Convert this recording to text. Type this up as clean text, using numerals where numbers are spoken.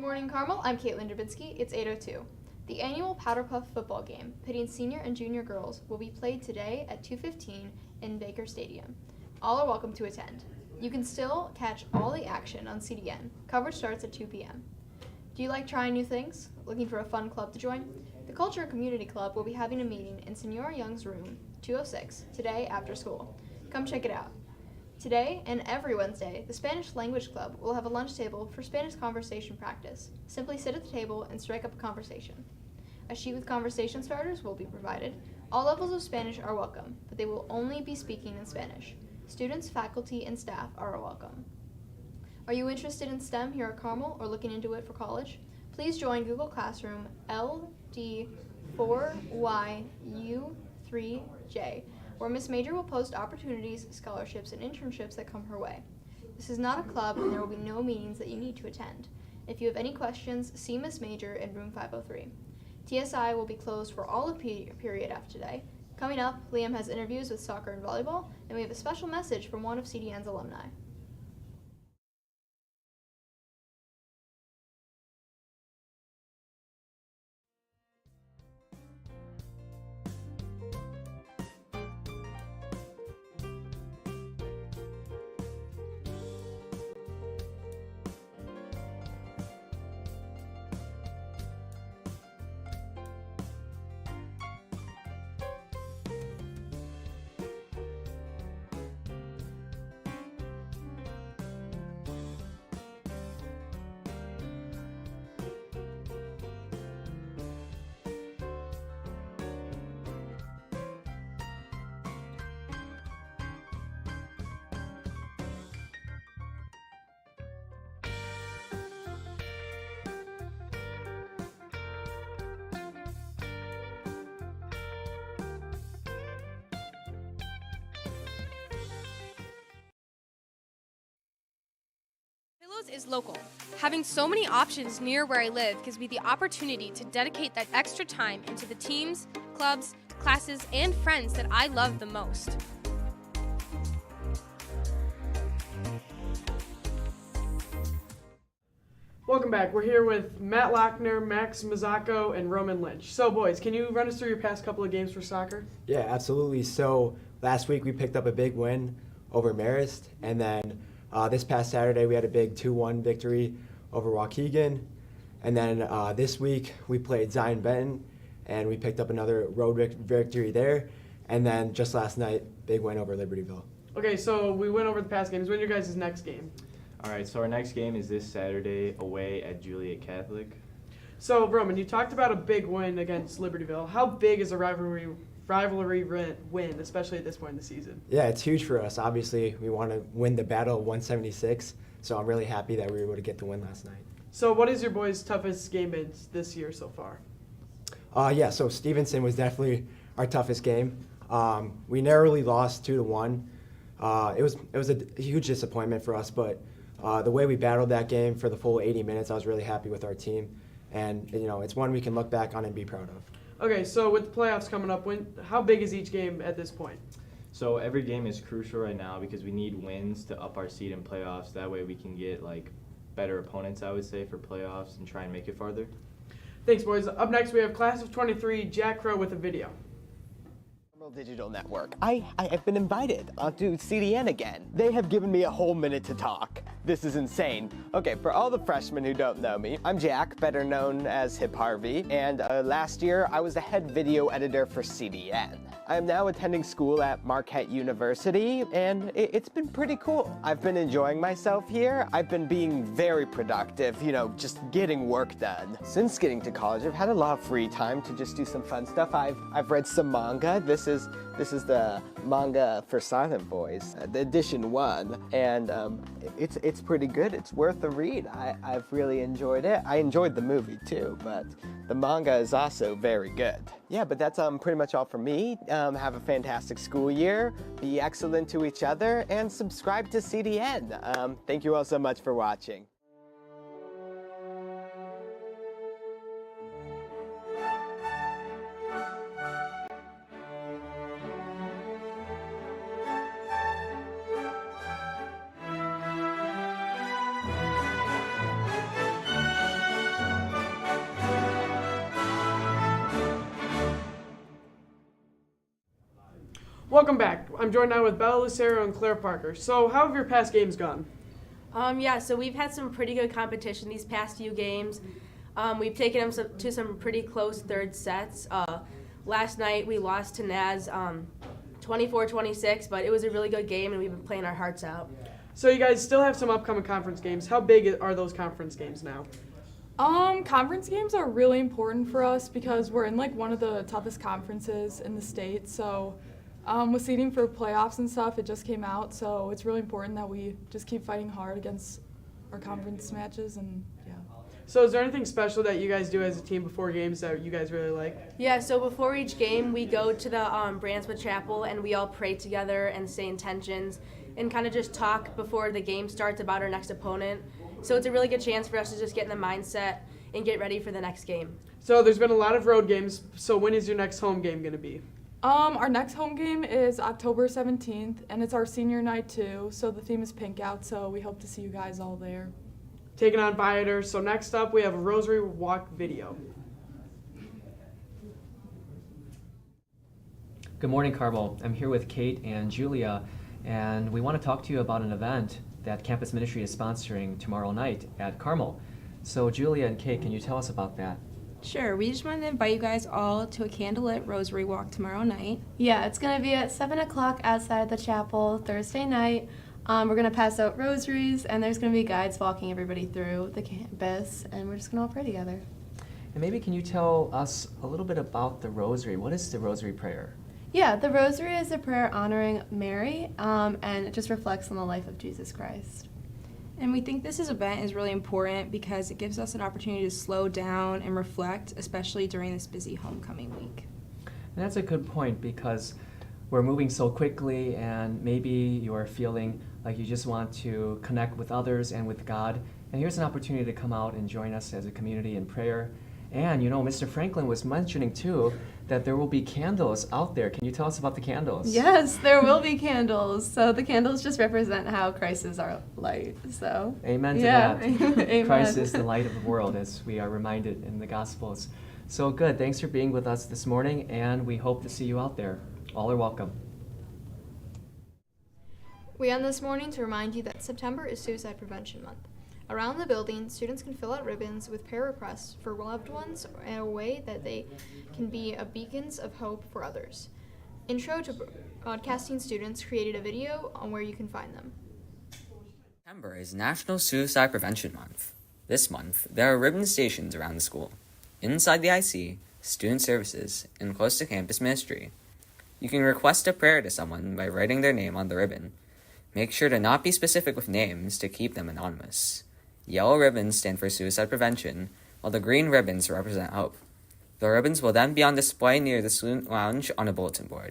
morning, Carmel. I'm Caitlin Dubinsky. It's 8:02. The annual Powder Puff football game, pitting senior and junior girls, will be played today at 2:15 in Baker Stadium. All are welcome to attend. You can still catch all the action on CDN. Coverage starts at 2 p.m. Do you like trying new things? Looking for a fun club to join? The Culture and Community Club will be having a meeting in Senora Young's room 206 today after school. Come check it out. Today and every Wednesday, the Spanish Language Club will have a lunch table for Spanish conversation practice. Simply sit at the table and strike up a conversation. A sheet with conversation starters will be provided. All levels of Spanish are welcome, but they will only be speaking in Spanish. Students, faculty, and staff are welcome. Are you interested in STEM here at Carmel or looking into it for college? Please join Google Classroom LD4YU3J, where Miss Major will post opportunities, scholarships, and internships that come her way. This is not a club, and there will be no meetings that you need to attend. If you have any questions, see Miss Major in room 503. TSI will be closed for all of period after today. Coming up, Liam has interviews with soccer and volleyball, and we have a special message from one of CDN's alumni. Pillows is local. Having so many options near where I live gives me the opportunity to dedicate that extra time into the teams, clubs, classes, and friends that I love the most. Welcome back. We're here with Matt Lochner, Max Mazzacco, and Roman Lynch. So, boys, can you run us through your past couple of games for soccer? Yeah, absolutely. So last week we picked up a big win over Marist, and then this past Saturday we had a big 2-1 victory over Waukegan, and then this week we played Zion Benton, and we picked up another road victory there, and then just last night, big win over Libertyville. Okay, so we went over the past games. When's your guys' next game? All right, so our next game is this Saturday away at Juliet Catholic. So, Roman, you talked about a big win against Libertyville. How big is a rivalry win, especially at this point in the season? Yeah, it's huge for us. Obviously, we want to win the battle of 176, so I'm really happy that we were able to get the win last night. So what is your boys' toughest game this year so far? Yeah, so Stevenson was definitely our toughest game. We narrowly lost 2-1. It was a huge disappointment for us, but the way we battled that game for the full 80 minutes, I was really happy with our team, and it's one we can look back on and be proud of. Okay, so with the playoffs coming up, how big is each game at this point? So every game is crucial right now because we need wins to up our seed in playoffs. That way we can get better opponents, I would say, for playoffs and try and make it farther. Thanks, boys. Up next, we have Class of 23, Jack Crow with a video. Digital Network. I've been invited onto CDN again. They have given me a whole minute to talk. This is insane. Okay, for all the freshmen who don't know me, I'm Jack, better known as Hip Harvey, and last year I was the head video editor for CDN. I am now attending school at Marquette University, and it's been pretty cool. I've been enjoying myself here. I've been being very productive, just getting work done. Since getting to college, I've had a lot of free time to just do some fun stuff. I've read some manga. This is the manga for Silent Boys, the edition 1, and it's pretty good. It's worth a read. I've really enjoyed it. I enjoyed the movie too, but the manga is also very good. Yeah, but that's pretty much all from me. Have a fantastic school year, be excellent to each other, and subscribe to CDN. Thank you all so much for watching. Welcome back. I'm joined now with Bella Lucero and Claire Parker. So how have your past games gone? So we've had some pretty good competition these past few games. We've taken them to some pretty close third sets. Last night we lost to Naz 24-26, but it was a really good game and we've been playing our hearts out. So you guys still have some upcoming conference games. How big are those conference games now? Conference games are really important for us because we're in one of the toughest conferences in the state. So with seeding for playoffs and stuff, it just came out. So it's really important that we just keep fighting hard against our conference matches and yeah. So is there anything special that you guys do as a team before games that you guys really like? Yeah, so before each game we go to the Branswood Chapel and we all pray together and say intentions and kind of just talk before the game starts about our next opponent. So it's a really good chance for us to just get in the mindset and get ready for the next game. So there's been a lot of road games. So when is your next home game going to be? Our next home game is October 17th, and it's our senior night too. So the theme is Pink Out, so we hope to see you guys all there. Taking on Viator. So next up we have a Rosary Walk video. Good morning, Carmel. I'm here with Kate and Julia, and we want to talk to you about an event that Campus Ministry is sponsoring tomorrow night at Carmel. So Julia and Kate, can you tell us about that? Sure, we just wanted to invite you guys all to a candlelit rosary walk tomorrow night. Yeah, it's going to be at 7 o'clock outside the chapel Thursday night. We're going to pass out rosaries, and there's going to be guides walking everybody through the campus, and we're just going to all pray together. And maybe can you tell us a little bit about the rosary? What is the rosary prayer? Yeah, the rosary is a prayer honoring Mary, and it just reflects on the life of Jesus Christ. And we think this event is really important because it gives us an opportunity to slow down and reflect, especially during this busy homecoming week. And that's a good point because we're moving so quickly and maybe you're feeling like you just want to connect with others and with God. And here's an opportunity to come out and join us as a community in prayer. And Mr. Franklin was mentioning too that there will be candles out there. Can you tell us about the candles? Yes, there will be candles. So the candles just represent how Christ is our light. So Amen to yeah. that. Amen. Christ is the light of the world, as we are reminded in the Gospels. So good. Thanks for being with us this morning, and we hope to see you out there. All are welcome. We end this morning to remind you that September is Suicide Prevention Month. Around the building, students can fill out ribbons with prayer requests for loved ones in a way that they can be beacons of hope for others. Intro to Broadcasting students created a video on where you can find them. September is National Suicide Prevention Month. This month, there are ribbon stations around the school, inside the IC, student services, and close to campus ministry. You can request a prayer to someone by writing their name on the ribbon. Make sure to not be specific with names to keep them anonymous. Yellow ribbons stand for suicide prevention, while the green ribbons represent hope. The ribbons will then be on display near the student lounge on a bulletin board.